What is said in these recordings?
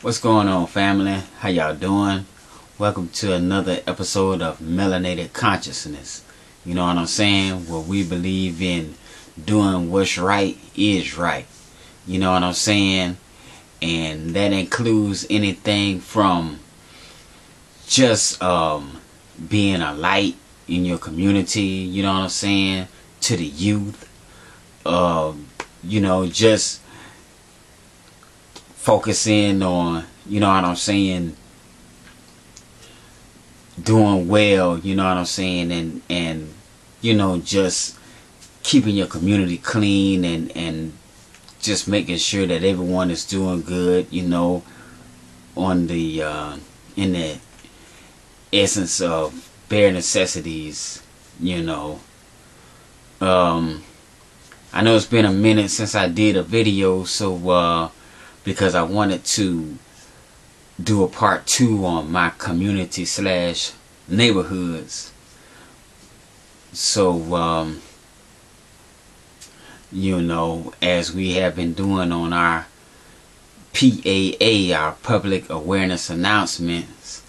What's going on, family? How y'all doing? Welcome to another episode of Melanated Consciousness. You know what I'm saying? Where we believe in doing what's right is right. You know what I'm saying? And that includes anything from just being a light in your community, you know what I'm saying, to the youth. Just focusing on, you know what I'm saying, doing well, you know what I'm saying, and just keeping your community clean and just making sure that everyone is doing good, on the in the essence of bare necessities, I know it's been a minute since I did a video, so because I wanted to do a part 2 on my community / neighborhoods. So as we have been doing on our PAA, our public awareness announcements,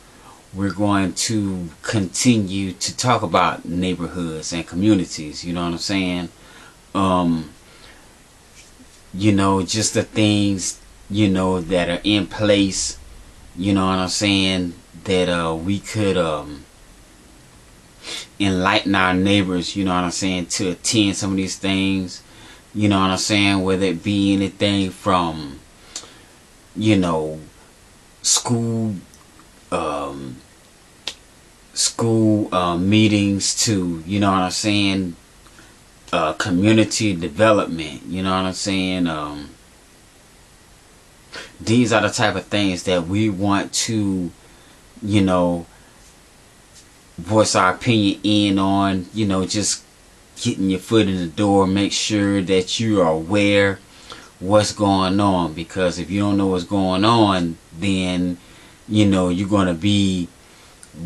we're going to continue to talk about neighborhoods and communities, you know what I'm saying? Just the things, that are in place, you know what I'm saying, that we could enlighten our neighbors, you know what I'm saying, to attend some of these things, you know what I'm saying, whether it be anything from, school meetings to, you know what I'm saying, community development, you know what I'm saying. These are the type of things that we want to, voice our opinion in on, just getting your foot in the door, make sure that you are aware what's going on, because if you don't know what's going on, then you're going to be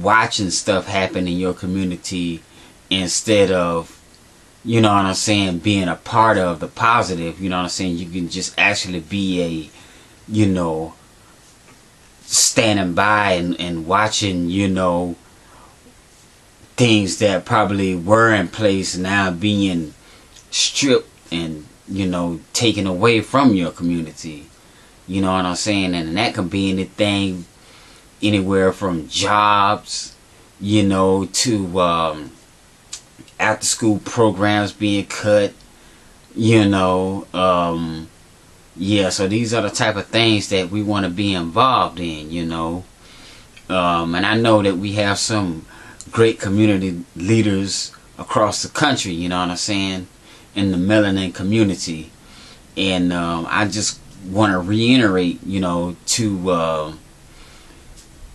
watching stuff happen in your community instead of, you know what I'm saying, being a part of the positive. You know what I'm saying, you can just actually be standing by and watching, things that probably were in place now being stripped and, taken away from your community. You know what I'm saying? And that can be anything, anywhere from jobs, to after school programs being cut, so these are the type of things that we want to be involved in, and I know that we have some great community leaders across the country, you know what I'm saying, in the melanin community. And I just want to reiterate, to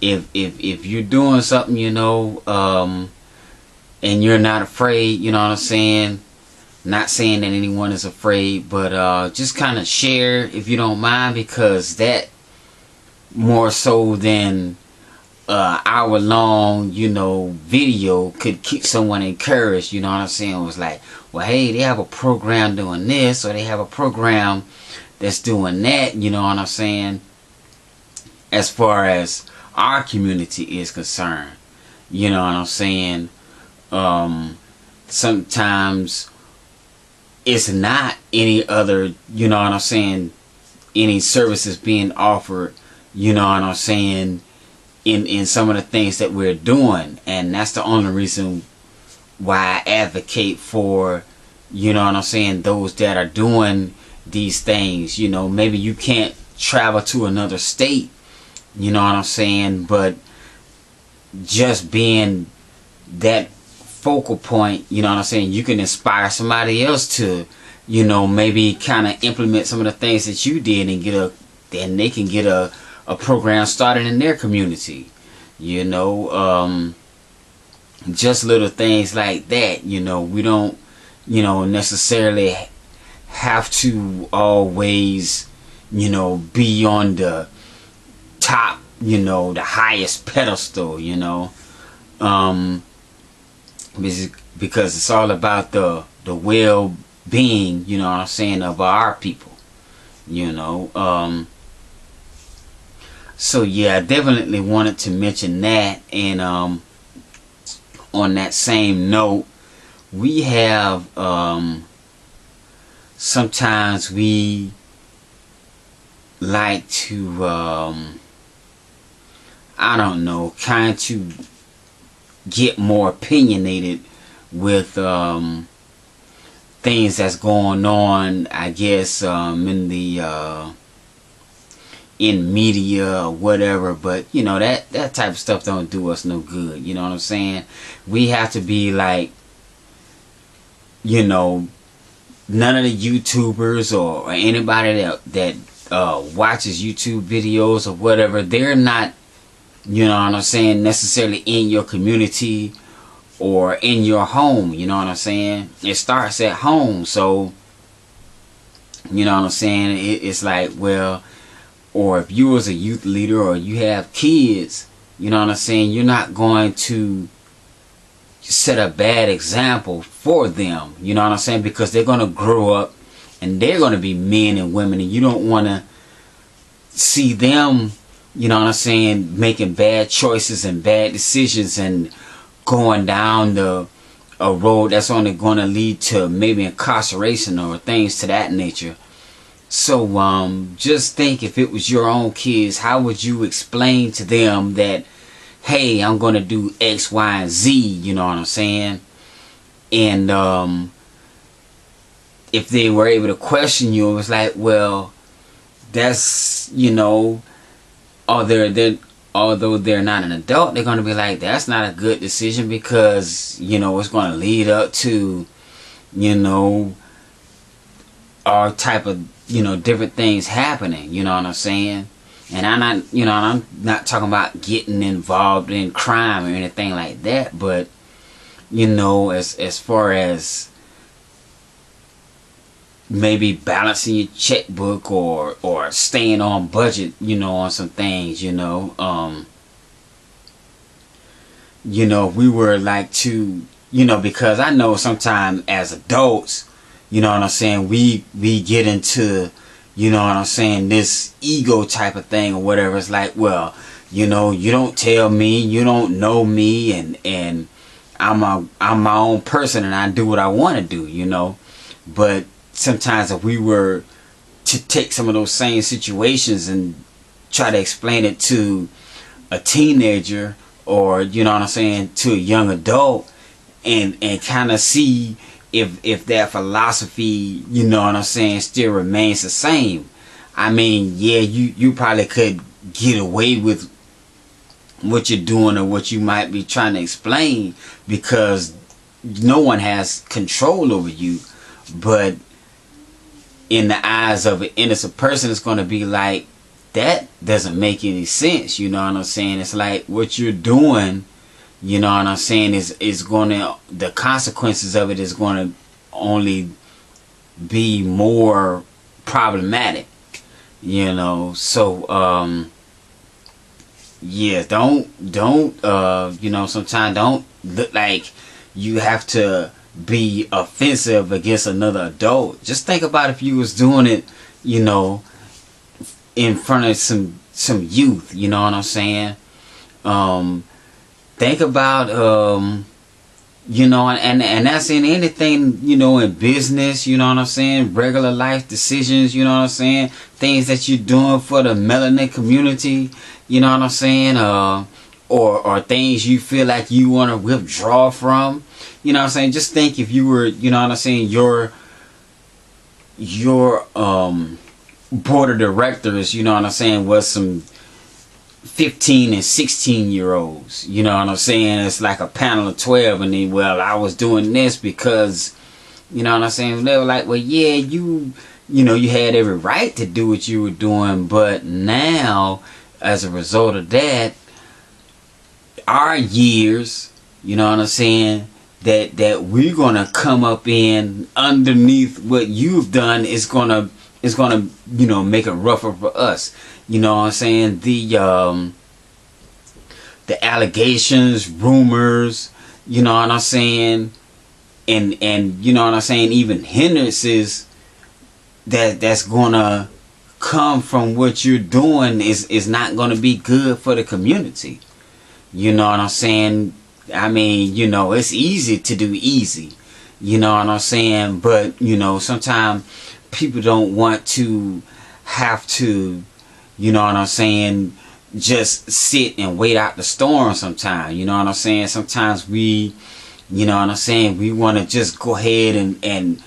if you're doing something, and you're not afraid, you know what I'm saying, not saying that anyone is afraid, but just kind of share if you don't mind, because that more so than hour-long, video could keep someone encouraged, you know what I'm saying. It was like, well, hey, they have a program doing this, or they have a program that's doing that, you know what I'm saying, as far as our community is concerned, you know what I'm saying. Sometimes it's not any other, you know what I'm saying, any services being offered, you know what I'm saying, in some of the things that we're doing. And that's the only reason why I advocate for, you know what I'm saying, those that are doing these things. Maybe you can't travel to another state, you know what I'm saying, but just being that focal point, you know what I'm saying, you can inspire somebody else to, maybe kind of implement some of the things that you did and they can get a program started in their community, just little things like that. We don't, necessarily have to always, be on the top, the highest pedestal, because it's all about the well-being, you know what I'm saying, of our people. So yeah, I definitely wanted to mention that. And on that same note, we have sometimes we like to I don't know, kind to get more opinionated with things that's going on, I guess, in the in media or whatever. But you know, that type of stuff don't do us no good. You know what I'm saying? We have to be like, you know, none of the YouTubers or anybody that watches YouTube videos or whatever, they're not, you know what I'm saying, necessarily in your community or in your home. You know what I'm saying? It starts at home. So you know what I'm saying, it's like, well, or if you was a youth leader or you have kids, you know what I'm saying, you're not going to set a bad example for them. You know what I'm saying? Because they're going to grow up and they're going to be men and women, and you don't want to see them, you know what I'm saying, making bad choices and bad decisions and going down a road that's only going to lead to maybe incarceration or things to that nature. So just think, if it was your own kids, how would you explain to them that, hey, I'm going to do X, Y, and Z, you know what I'm saying? And if they were able to question you, it was like, well, that's, you know, although they're not an adult, they're going to be like, that's not a good decision, because, you know, it's going to lead up to, you know, all type of, you know, different things happening, you know what I'm saying? And I'm not talking about getting involved in crime or anything like that, but, you know, as far as maybe balancing your checkbook or staying on budget, you know, on some things, you know, we were like to, you know, because I know sometimes as adults, you know what I'm saying, we get into, you know what I'm saying, this ego type of thing or whatever. It's like, well, you know, you don't tell me, you don't know me, and I'm my own person and I do what I want to do, you know. But sometimes if we were to take some of those same situations and try to explain it to a teenager, or, you know what I'm saying, to a young adult, and kind of see if that philosophy, you know what I'm saying, still remains the same. I mean, yeah, you probably could get away with what you're doing or what you might be trying to explain, because no one has control over you. But in the eyes of an innocent person, it's going to be like, that doesn't make any sense. You know what I'm saying? It's like, what you're doing, you know what I'm saying, is going to, the consequences of it is going to only be more problematic, you know. So yeah, don't you know, sometimes don't look like you have to be offensive against another adult. Just think about if you was doing it, you know, in front of some youth, you know what I'm saying. Think about you know, and that's in anything, you know, in business, you know what I'm saying, regular life decisions, you know what I'm saying, things that you're doing for the melanin community, you know what I'm saying, or things you feel like you want to withdraw from, you know what I'm saying. Just think if you were, you know what I'm saying, your board of directors, you know what I'm saying, was some 15 and 16-year-olds, you know what I'm saying. It's like a panel of 12, and then, well, I was doing this because, you know what I'm saying, they were like, well, yeah, you know, you had every right to do what you were doing, but now, as a result of that, our years, you know what I'm saying, that we're gonna come up in underneath what you've done is gonna, you know, make it rougher for us. You know what I'm saying? The allegations, rumors, you know what I'm saying, and you know what I'm saying, even hindrances that's gonna come from what you're doing is not going to be good for the community. You know what I'm saying? I mean, you know, it's easy to do easy. You know what I'm saying? But, you know, sometimes people don't want to have to, you know what I'm saying, just sit and wait out the storm sometimes. You know what I'm saying? Sometimes we, you know what I'm saying, we want to just go ahead and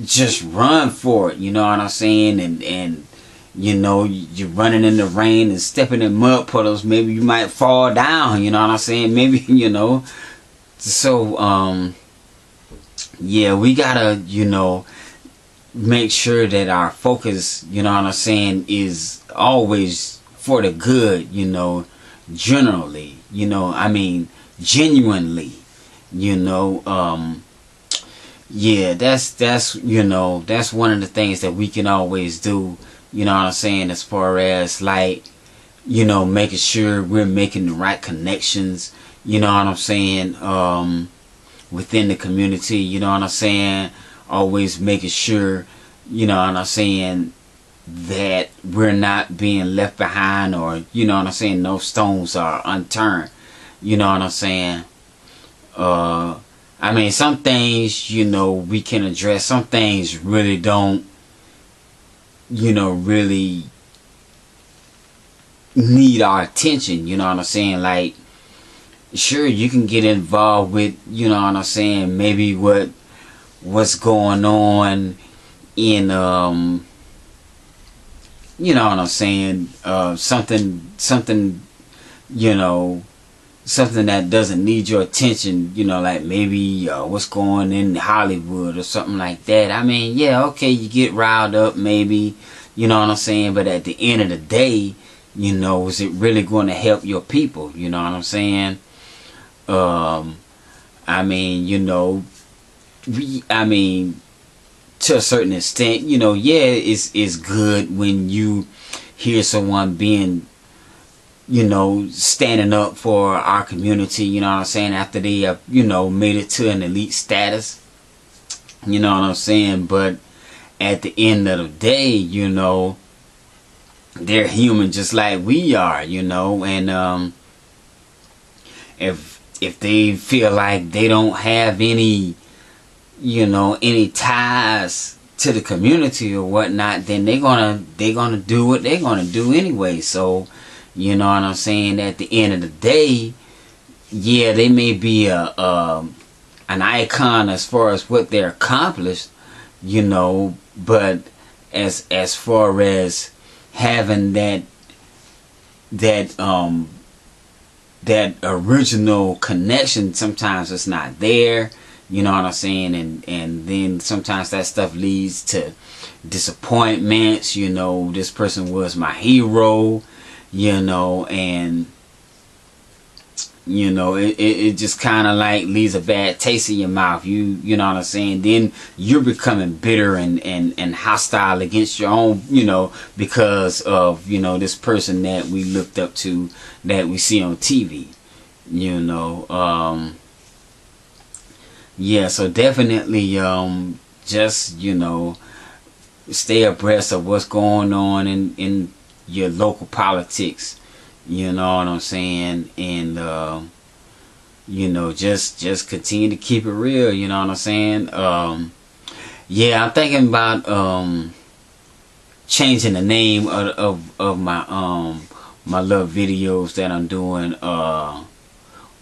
just run for it. You know what I'm saying? And you know, you're running in the rain and stepping in mud puddles. Maybe you might fall down. You know what I'm saying? Maybe, you know. So, yeah, we gotta, you know, make sure that our focus, you know what I'm saying, is always for the good, you know, generally, you know, I mean, genuinely, you know, yeah, that's, you know, that's one of the things that we can always do, you know what I'm saying, as far as, like, you know, making sure we're making the right connections, you know what I'm saying, within the community, you know what I'm saying, always making sure, you know what I'm saying, that we're not being left behind, or, you know what I'm saying, no stones are unturned, you know what I'm saying. I mean, some things, you know, we can address, some things really don't, you know, really need our attention, you know what I'm saying. Like, sure, you can get involved with, you know what I'm saying, maybe what's going on in, you know what I'm saying, something, you know, something that doesn't need your attention, you know, like maybe what's going in Hollywood or something like that. I mean, yeah, okay, you get riled up maybe, you know what I'm saying, but at the end of the day, you know, is it really going to help your people, you know what I'm saying? I mean, you know, I mean, to a certain extent, you know, yeah, it's good when you hear someone being, you know, standing up for our community, you know what I'm saying, after they have, you know, made it to an elite status, you know what I'm saying. But at the end of the day, you know, they're human just like we are, you know. And if they feel like they don't have any, you know, any ties to the community or whatnot, then they're gonna do what they're gonna do anyway. So, you know what I'm saying, at the end of the day, yeah, they may be an icon as far as what they're accomplished, you know, but as far as having that original connection, sometimes it's not there, you know what I'm saying, and then sometimes that stuff leads to disappointments. You know, this person was my hero, you know, and you know, it just kind of like leaves a bad taste in your mouth. You know what I'm saying? Then you're becoming bitter and hostile against your own, you know, because of, you know, this person that we looked up to, that we see on TV, you know. Yeah, so definitely just, you know, stay abreast of what's going on in your local politics. You know what I'm saying? And you know, just continue to keep it real, you know what I'm saying? Yeah, I'm thinking about changing the name of my my little videos that I'm doing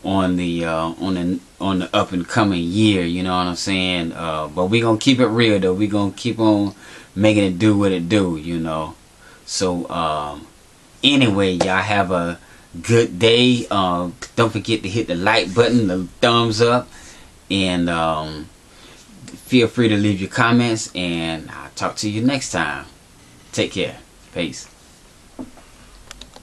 on the up and coming year, you know what I'm saying? But we gonna keep it real though. We gonna keep on making it do what it do, you know. So anyway, y'all have a good day. Don't forget to hit the like button, the thumbs up, and feel free to leave your comments, and I'll talk to you next time. Take care. Peace.